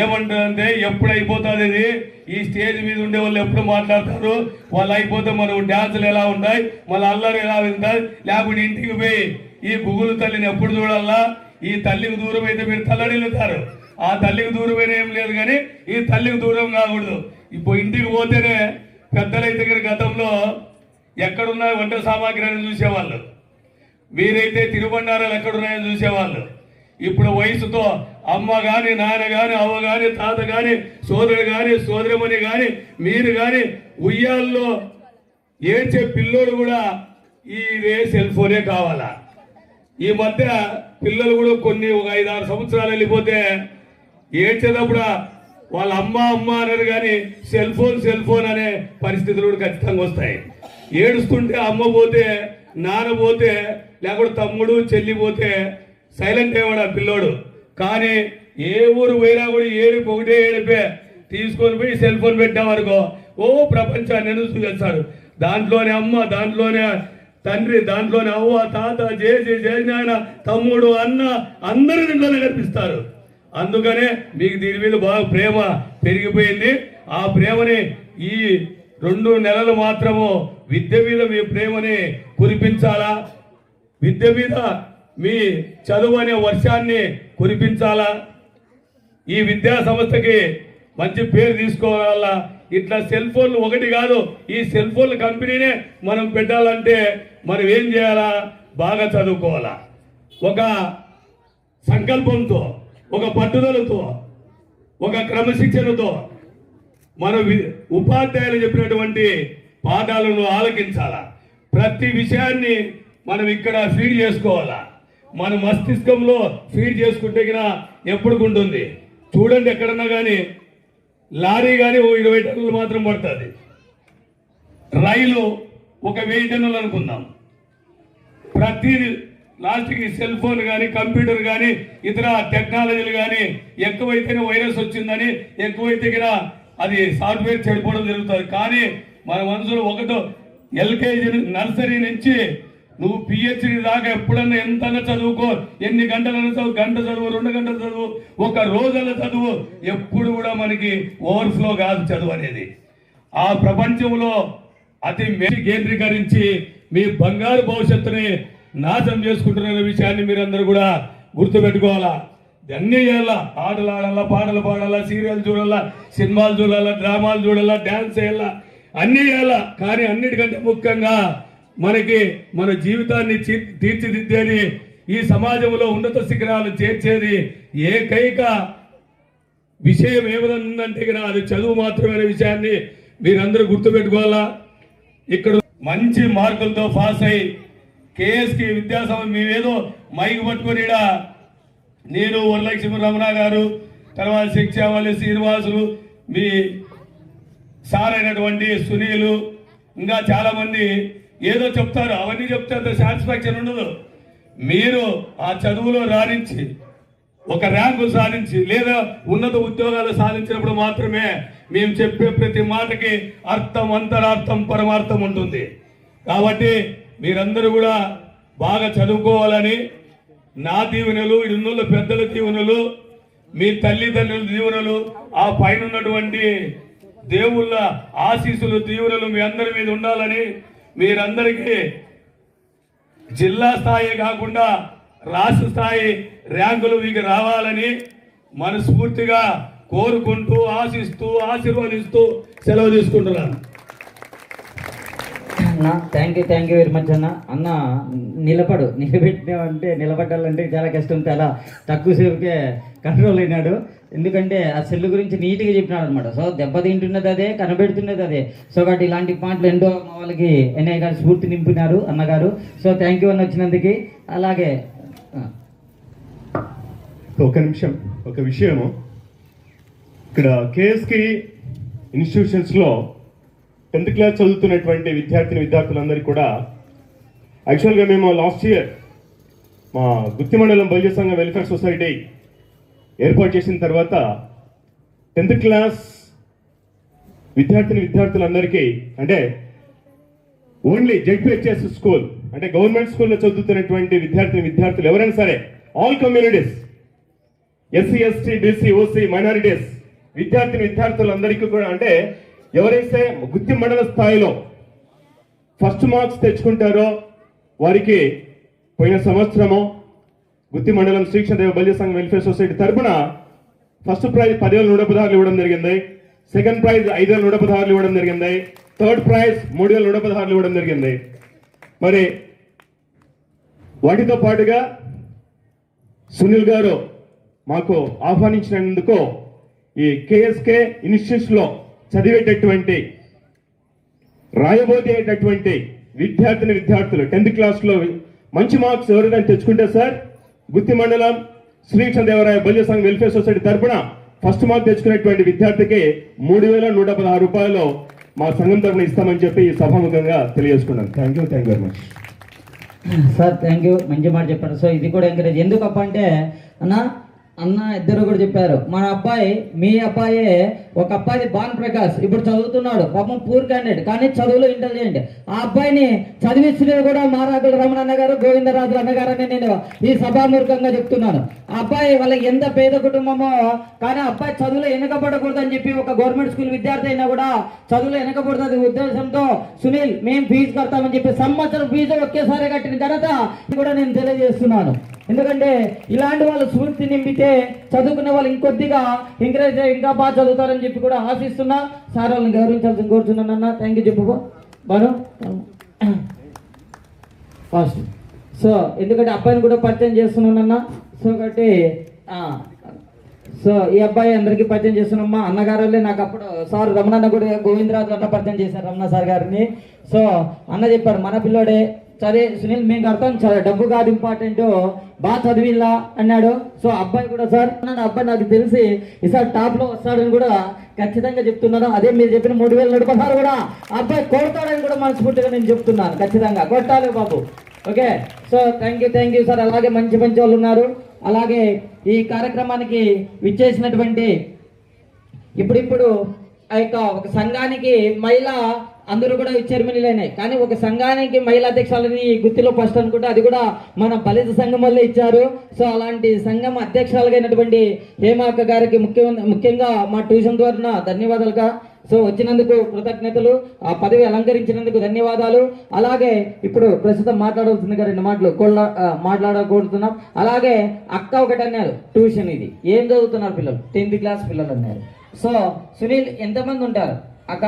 ఏమంటారంటే ఎప్పుడు అయిపోతుంది ఇది, ఈ స్టేజ్ మీద ఉండే వాళ్ళు ఎప్పుడు మాట్లాడతారు, వాళ్ళు అయిపోతే మనం డ్యాన్సులు ఎలా ఉంటాయి, మళ్ళీ అల్లరి ఎలా ఉంటాయి, లేకపోతే ఇంటికి పోయి ఈ గుగులు తల్లిని ఎప్పుడు చూడాలా, ఈ తల్లికి దూరం అయితే మీరు తల్లడిల్లుతారు. ఆ తల్లికి దూరమైన ఏం లేదు, కానీ ఈ తల్లికి దూరం కాకూడదు. ఇప్పుడు ఇంటికి పోతేనే పెద్దలైతే గతంలో ఎక్కడున్న వంట సామాగ్రి అని చూసేవాళ్ళు, మీరైతే తిరుబండారాలు ఎక్కడున్నాయని చూసేవాళ్ళు. ఇప్పుడు వయసుతో అమ్మ కానీ, నాన్న కానీ, అవ్వ కానీ, తాత కానీ, సోదరుడు కానీ, సోదరిమణి కానీ, మీరు కానీ ఉయ్యాల్లో ఏడ్చే పిల్లోడు కూడా ఇదే సెల్ ఫోనే కావాలా. ఈ మధ్య పిల్లలు కూడా కొన్ని ఒక 5-6 సంవత్సరాలు వెళ్ళిపోతే ఏడ్చేటప్పుడు వాళ్ళ అమ్మ అమ్మ అన్నారు కానీ సెల్ ఫోన్ అనే పరిస్థితులు కూడా ఖచ్చితంగా వస్తాయి. ఏడుస్తుంటే అమ్మ పోతే, నాన్న పోతే, లేకపోతే తమ్ముడు చెల్లి పోతే సైలెంట్ అయ్యేవాడు ఆ పిల్లోడు. కానీ ఏ ఊరు పోయినా కూడా ఏడుపు ఒకటే ఏడిపే, తీసుకొని పోయి సెల్ ఫోన్ పెట్టామనుకో ఓ ప్రపంచాన్ని చూస్తాడు. దాంట్లోనే అమ్మ, దాంట్లోనే తండ్రి, దాంట్లోనే అవ్వ, తాత, జయనాయన, తమ్ముడు, అన్న అందరూ దీంట్లోనే కనిపిస్తారు. అందుకనే మీకు దీని మీద బాగా ప్రేమ పెరిగిపోయింది. ఆ ప్రేమని ఈ 2 నెలలు మాత్రము విద్య మీద మీ ప్రేమని కురిపించాలా, విద్య మీద మీ చదువు అనే వర్షాన్ని కురిపించాలా, ఈ విద్యా సంస్థకి మంచి పేరు తీసుకోవాలా. ఇట్లా సెల్ ఫోన్లు ఒకటి కాదు, ఈ సెల్ ఫోన్ల కంపెనీనే మనం పెట్టాలంటే మనం ఏం చేయాలా? బాగా చదువుకోవాలా, ఒక సంకల్పంతో, ఒక పట్టుదలతో, ఒక క్రమశిక్షణతో మన ఉపాధ్యాయులు చెప్పినటువంటి పాఠాలను ఆలకించాలా. ప్రతి విషయాన్ని మనం ఇక్కడ ఫీడ్ చేసుకోవాలా. మన మస్తిష్కంలో ఫీడ్ చేసుకుంటే ఎప్పుడు ఉంటుంది. చూడండి, ఎక్కడన్నా కానీ లారీ కానీ 20 టన్నులు మాత్రం పడుతుంది, రైలు ఒక 1000 టన్నులు అనుకుందాం. ప్రతి లాస్ట్కి సెల్ ఫోన్ కానీ, కంప్యూటర్ కానీ, ఇతర టెక్నాలజీలు కానీ ఎక్కువైతేనే వైరస్ వచ్చిందని, ఎక్కువైతే అది సాఫ్ట్వేర్ చెడిపోవడం జరుగుతుంది. కానీ మన మనసులో ఒకటో ఎల్కేజీ నర్సరీ నుంచి నువ్వు పిహెచ్డి దాకా ఎప్పుడన్నా ఎంతగా చదువుకో, ఎన్ని గంటలన్నా చదువు, గంట చదువు, 2 గంటలు చదువు, ఒక రోజుల చదువు, ఎప్పుడు కూడా మనకి ఓవర్ఫ్లో కాదు చదువు అనేది. ఆ ప్రపంచంలో అతి కేంద్రీకరించి మీ బంగారు భవిష్యత్తుని నాశనం చేసుకుంటున్న విషయాన్ని మీరందరూ కూడా గుర్తుపెట్టుకోవాలా. అన్నీ చేయాలా, ఆటలు ఆడాలా, పాటలు పాడాలా, సీరియల్ చూడాలా, సినిమాలు చూడాలా, డ్రామాలు చూడాలా, డ్యాన్స్ చేయాలా, అన్నీ చేయాలా. కానీ అన్నిటికంటే ముఖ్యంగా మనకి మన జీవితాన్ని తీర్చిదిద్దేది, ఈ సమాజంలో ఉన్నత శిఖరాలు చేర్చేది ఏకైక విషయం ఏమైనా ఉందంటే అది చదువు మాత్రమే అనే విషయాన్ని మీరందరూ గుర్తుపెట్టుకోవాలా. ఇక్కడ మంచి మార్కులతో పాస్ అయ్యి కేఎస్కి విద్యాసంస్థ మేమేదో మైకు పట్టుకొని నేను వరలక్ష్మి రమణ గారు, తర్వాత శిక్షావళి శ్రీనివాసులు, మీ సార్ అయినటువంటి సునీలు, ఇంకా చాలా మంది ఏదో చెప్తారు. అవన్నీ చెప్తే అంత సాటిస్ఫాక్షన్ ఉండదు. మీరు ఆ చదువులో రాణించి ఒక ర్యాంకు సాధించి లేదా ఉన్నత ఉద్యోగాలు సాధించినప్పుడు మాత్రమే మేము చెప్పే ప్రతి మాటకి అర్థం, అంతరార్థం, పరమార్థం ఉంటుంది. కాబట్టి మీరందరూ కూడా బాగా చదువుకోవాలని నా దీవెనలు, ఇన్నుల పెద్దల దీవెనలు, మీ తల్లిదండ్రుల దీవెనలు, ఆ పైన ఉన్నటువంటి దేవుళ్ళ ఆశీస్సులు, దీవెనలు మీ అందరి మీద ఉండాలని, మీరందరికీ జిల్లా స్థాయి కాకుండా రాష్ట్ర స్థాయి ర్యాంకులు మీకు రావాలని మనస్ఫూర్తిగా కోరుకుంటూ, ఆశిస్తూ, ఆశీర్వదిస్తూ సెలవు తీసుకుంటున్నాను. అన్న థ్యాంక్ యూ వెరీ మచ్ అన్న. అన్న నిలబెట్టినామంటే నిలబడ్డాలంటే చాలా కష్టం, చాలా తక్కువ సేపుకే కంట్రోల్ అయినాడు. ఎందుకంటే ఆ సెల్ గురించి నీట్గా చెప్పినాడు అనమాట. సో దెబ్బతింటున్నది అదే, కనబెడుతున్నది అదే. సో కాబట్టి ఇలాంటి పాటలు ఎంతో మా వాళ్ళకి ఎన్ఐ గారు స్ఫూర్తి నింపినారు అన్నగారు. సో థ్యాంక్ యూ అన్న వచ్చినందుకు. అలాగే ఒక నిమిషం, ఒక విషయము. ఇక్కడ కేఎస్కి ఇన్స్టిట్యూషన్స్లో 10th క్లాస్ చదువుతున్నటువంటి విద్యార్థులందరికీ కూడా యాక్చువల్గా మేము లాస్ట్ ఇయర్ మా గుత్తి మండలం బలిజ సంఘ వెల్ఫేర్ సొసైటీ ఏర్పాటు చేసిన తర్వాత 10th క్లాస్ విద్యార్థులందరికీ అంటే ఓన్లీ జెడ్పిహెచ్ఎస్ స్కూల్ అంటే గవర్నమెంట్ స్కూల్లో చదువుతున్నటువంటి విద్యార్థులు ఎవరైనా సరే, all communities, SC, ST, BC, OC, minorities విద్యార్థులందరికీ కూడా అంటే ఎవరైతే గుత్తి మండల స్థాయిలో ఫస్ట్ మార్క్స్ తెచ్చుకుంటారో వారికి పోయిన సంవత్సరము గుత్తి మండలం శ్రీకృష్ణదేవ బలిజ సంఘ వెల్ఫేర్ సొసైటీ తరఫున ఫస్ట్ ప్రైజ్ 10,000 రూపాయలు ఇవ్వడం జరిగింది. సెకండ్ ప్రైజ్ 5,116 ఇవ్వడం జరిగింది. థర్డ్ ప్రైజ్ 3,116 ఇవ్వడం జరిగింది. మరి వాటితో పాటుగా సునీల్ గారు మాకు ఆహ్వానించినందుకు ఈ కేఎస్కే ఇన్స్టిట్యూట్స్ లో చదివేటటువంటి రాయబోయేటటువంటి విద్యార్థులు 10th క్లాస్ లో మంచి మార్క్స్ ఎవరైనా తెచ్చుకుంటే సార్ గుత్తి మండలం శ్రీకృష్ణదేవరాయ బల్య సంఘ వెల్ఫేర్ సొసైటీ తరపున ఫస్ట్ మార్క్ తెచ్చుకునేటువంటి విద్యార్థికి 3,116 రూపాయలు మా సంఘం తరపున ఇస్తామని చెప్పి ఈ సభాముఖంగా తెలియజేసుకున్నాను. Thank you very much sir. Thank you, మంచి మాట చెప్పారు. సో ఇది కూడా ఎంకరేజ్. ఎందుకప్ప అంటే అన్న ఇద్దరు కూడా చెప్పారు, మన అబ్బాయి మీ అబ్బాయే, ఒక అబ్బాయి భాన్ ప్రకాష్ ఇప్పుడు చదువుతున్నాడు, పాపం పూర్ క్యాండిడేట్ కానీ చదువులో ఇంటెలిజెంట్. ఆ అబ్బాయిని చదివిస్తున్నది కూడా మారాకుల రమణ అన్న గారు, గోవిందరాజు అన్న గారు అని నేను ఈ సభామూర్ఖంగా చెప్తున్నాను. ఆ అబ్బాయి వాళ్ళకి ఎంత పేద కుటుంబమో కానీ ఆ అబ్బాయి చదువులో వెనకబడకూడదు అని చెప్పి ఒక గవర్నమెంట్ స్కూల్ విద్యార్థి అయినా కూడా చదువులో వెనకబడుతుంది ఉద్దేశంతో సునీల్ మేము ఫీజు కడతామని చెప్పి సంవత్సరం ఫీజు ఒకేసారి కట్టిన ఘనత కూడా నేను తెలియజేస్తున్నాను. ఎందుకంటే ఇలాంటి వాళ్ళు స్ఫూర్తి నింపితే చదువుకునే వాళ్ళు ఇంకొద్దిగా ఎంకరేజ్ ఇంకా బాగా చదువుతారని చెప్పి కూడా ఆశిస్తున్నా. సార్ వాళ్ళని గౌరవించాల్సింది కోరుతున్నాను అన్న. థ్యాంక్ యూ చెప్పు బాను ఫాస్ట్. సో ఎందుకంటే అబ్బాయిని కూడా పరిచయం చేస్తున్నానన్న. సో కాబట్టి సో ఈ అబ్బాయి అందరికీ పరిచయం చేస్తున్నామ్మా. అన్నగారులే నాకు అప్పుడు సార్ రమణన్న కూడా గోవిందరాజు అన్న పరిచయం చేశారు రమణ సార్ గారిని. సో అన్న చెప్పారు మన పిల్లోడే, సరే సునీల్ మేము కడతాం, డబ్బు కాదు ఇంపార్టెంట్, బాగా చదివిల్లా అన్నాడు. సో అబ్బాయి కూడా సార్ అన్నాడు, అబ్బాయి నాకు తెలిసి ఈసారి టాప్ లో వస్తాడని కూడా ఖచ్చితంగా చెప్తున్నాను. అదే మీరు చెప్పిన 3,116 కూడా అబ్బాయి కొడతాడని కూడా మనస్ఫూర్తిగా నేను చెప్తున్నాను. ఖచ్చితంగా కొట్టాలి బాబు. Okay. So thank you sir. అలాగే మంచి మంచి వాళ్ళు ఉన్నారు. అలాగే ఈ కార్యక్రమానికి విచ్చేసినటువంటి ఇప్పుడు ఆ యొక్క ఒక సంఘానికి మహిళ అందరూ కూడా చైర్మన్లైనాయి కానీ ఒక సంఘానికి మహిళా అధ్యక్షులని గుత్తిలో ఫస్ట్ అనుకుంటే అది కూడా మన ఫలిత సంఘం వల్లే ఇచ్చారు. సో అలాంటి సంఘం అధ్యక్షులుగా అయినటువంటి హేమాక్క గారికి ముఖ్యంగా మా ట్యూషన్ ద్వారా ధన్యవాదాలుగా. సో వచ్చినందుకు కృతజ్ఞతలు, ఆ పదవి అలంకరించినందుకు ధన్యవాదాలు. అలాగే ఇప్పుడు ప్రస్తుతం మాట్లాడవలసిందిగా 2 మాటలు మాట్లాడకూడుతున్నాం. అలాగే అక్క ఒకటి అన్నారు, ట్యూషన్ ఇది ఏం చదువుతున్నారు పిల్లలు, 10th క్లాస్ పిల్లలు అన్నారు. సో సునీల్ ఎంతమంది ఉంటారు అక్క?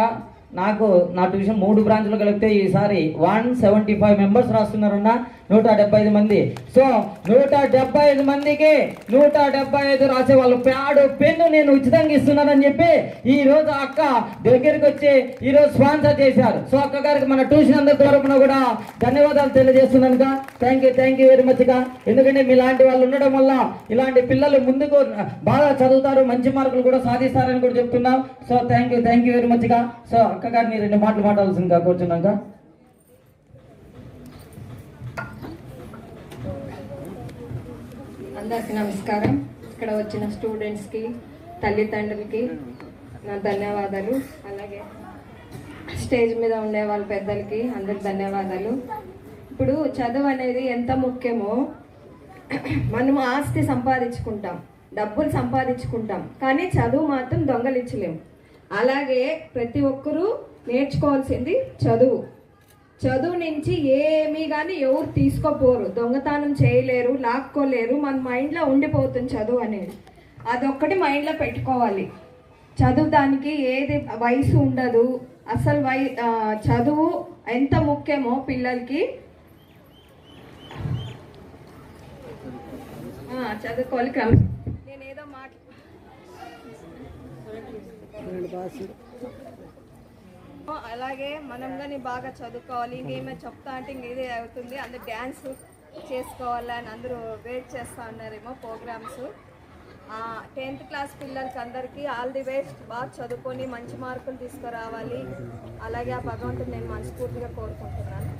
నాకు నా ట్యూషన్ 3 బ్రాంచ్లు కలిపితే ఈసారి 175 మెంబర్స్ రాస్తున్నారన్న, 175 మంది. సో 175 మందికి 175 రాసే వాళ్ళు ప్యాడు పెన్ను నేను ఉచితంగా ఇస్తున్నానని చెప్పి ఈ రోజు అక్క దగ్గరికి వచ్చి ఈ రోజు స్పాన్సర్ చేశారు. సో అక్క గారికి మన ట్యూషన్ అందరి తరపున కూడా ధన్యవాదాలు తెలియజేస్తున్నాను. థ్యాంక్ యూ వెరీ మచ్ గా. ఎందుకంటే మీలాంటి వాళ్ళు ఉండడం వల్ల ఇలాంటి పిల్లలు ముందుకు బాగా చదువుతారు, మంచి మార్కులు కూడా సాధిస్తారని కూడా చెప్తున్నాం. So thank you very much గా. సో అక్క గారిని 2 మాటలు మాట్లాడాల్సిందిగా కూర్చున్నాక. అందరికీ నమస్కారం. ఇక్కడ వచ్చిన స్టూడెంట్స్కి, తల్లిదండ్రులకి నా ధన్యవాదాలు. అలాగే స్టేజ్ మీద ఉండే వాళ్ళ పెద్దలకి అందరికి ధన్యవాదాలు. ఇప్పుడు చదువు అనేది ఎంత ముఖ్యమో, మనం ఆస్తి సంపాదించుకుంటాం, డబ్బులు సంపాదించుకుంటాం, కానీ చదువు మాత్రం దొంగలించలేము. అలాగే ప్రతి ఒక్కరూ నేర్చుకోవాల్సింది చదువు. చదువు నుంచి ఏమీ కానీ ఎవరు తీసుకోపోరు, దొంగతనం చేయలేరు, లాక్కోలేరు. మన మైండ్లో ఉండిపోతుంది చదువు అనేది. అదొక్కటి మైండ్లో పెట్టుకోవాలి. చదువు దానికి ఏది వయసు ఉండదు. అసలు చదువు ఎంత ముఖ్యమో పిల్లలకి చదువుకోవాలి. నేనేదో అలాగే మనం కానీ బాగా చదువుకోవాలి. ఇంకేమైనా చెప్తా అంటే ఇంకేదే అవుతుంది. అందరు డ్యాన్స్ చేసుకోవాలని అందరూ వెయిట్ చేస్తూ ఉన్నారేమో ప్రోగ్రామ్స్. 10th క్లాస్ పిల్లలకి అందరికీ ఆల్ ది బెస్ట్. బాగా చదువుకొని మంచి మార్కులు తీసుకురావాలి. అలాగే ఆ భగవంతుని నేను మనస్ఫూర్తిగా కోరుకుంటున్నాను.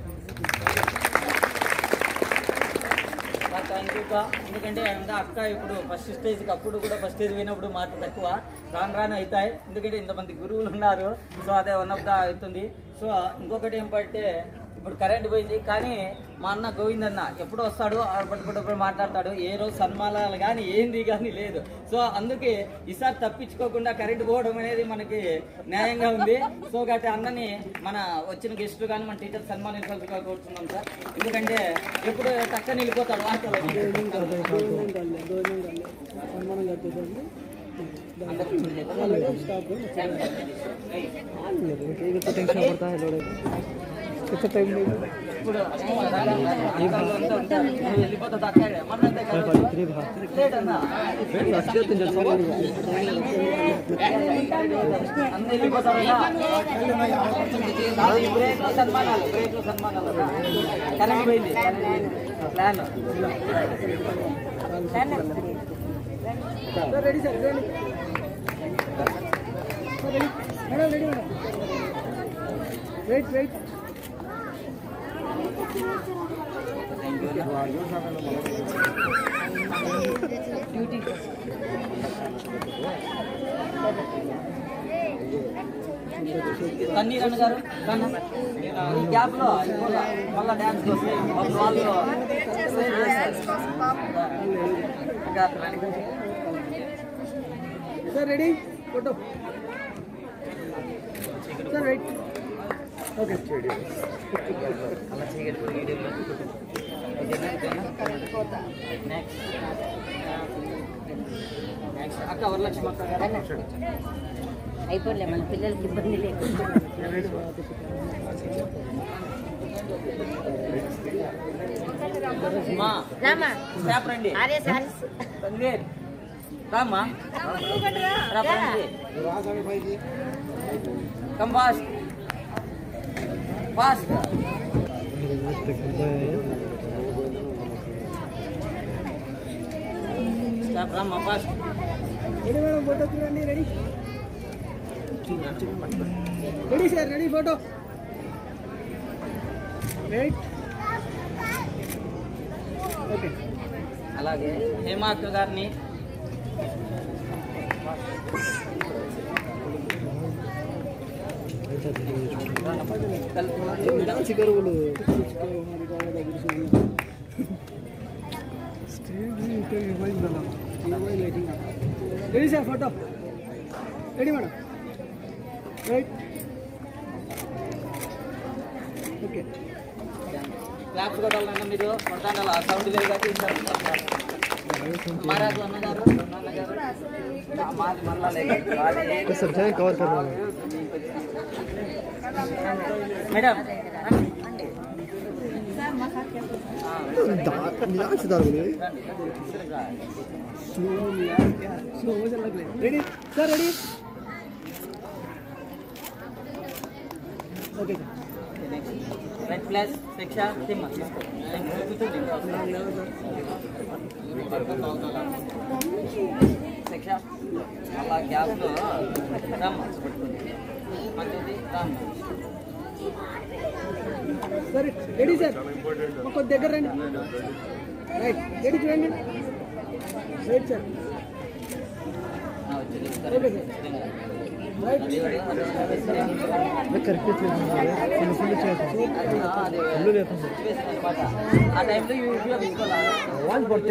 థ్యాంక్ యూ ఎందుకంటే అక్క ఇప్పుడు ఫస్ట్ స్టేజ్కి అప్పుడు కూడా ఫస్ట్ స్టేజ్ పోయినప్పుడు మాట తక్కువ, రాను అవుతాయి. ఎందుకంటే ఇంతమంది గురువులు ఉన్నారు. సో అదే వన్ ఆఫ్ ద అవుతుంది. సో ఇంకొకటి ఏంటంటే ఇప్పుడు కరెంట్ పోయింది కానీ మా అన్న గోవిందన్న ఎప్పుడు వస్తాడు, అప్పుడు మాట్లాడతాడు. ఏ రోజు సన్మానాలు కానీ ఏంది కానీ లేదు. సో అందుకే ఈసారి తప్పించుకోకుండా కరెంట్ పోవడం అనేది మనకి న్యాయంగా ఉంది. సో కాబట్టి అన్నని మన వచ్చిన గెస్టులు కానీ మన టీచర్ సన్మానించాల్సిగా కోరుతున్నాం సార్. ఎందుకంటే ఎప్పుడు తక్కువ నిలిపోతాడు వార్తలు. टेंशन पड़ता है लोड़े कितना time ready sir ready madam ready madam wait wait duty Thanneer అన్న గారు ఈ గ్యాప్ లో మళ్ళా డాన్స్ చేసి వాళ్ళు sir ready photo sir wait okay అలా చేయగలిగిన వీడియోలో నెక్స్ట్ అక్క వరలక్ష్మి అక్క గారు అయిపోలే మన పిల్లలకి ఇబ్బంది లేకుండా రామా రండి అరే సార్ రణ్వీర్ రామ్మా కమ్ ఫాస్ట్ ఫాస్ట్ స్టాప్ రామ్మా ఫాస్ట్ రెడీ మేడం ఫోటో చూడండి ready ready sir ready photo right okay అలాగే హేమాక్ గారిని చికరువులు ready sir photo ready madam right okay claps కొట్టాలన్నా మీరు కొడతాండాలి ఆ సౌండ్ లేదు కాబట్టి మహారాజు అన్నగారు మళ్ళా सर जाए कवर कर रहा हूँ madam ready sir ready okay right plus శిక్ష తిమ్మ శిక్ష అలా గ్యాప్లో రమ్మ మంచిది రమ్మ सर रेडी सर ఒక దగ్గర రండి రైట్ రెడీ చూడండి right sir okay sir right करके ఆ టైంలో యూజ్ చేసుకోవాలి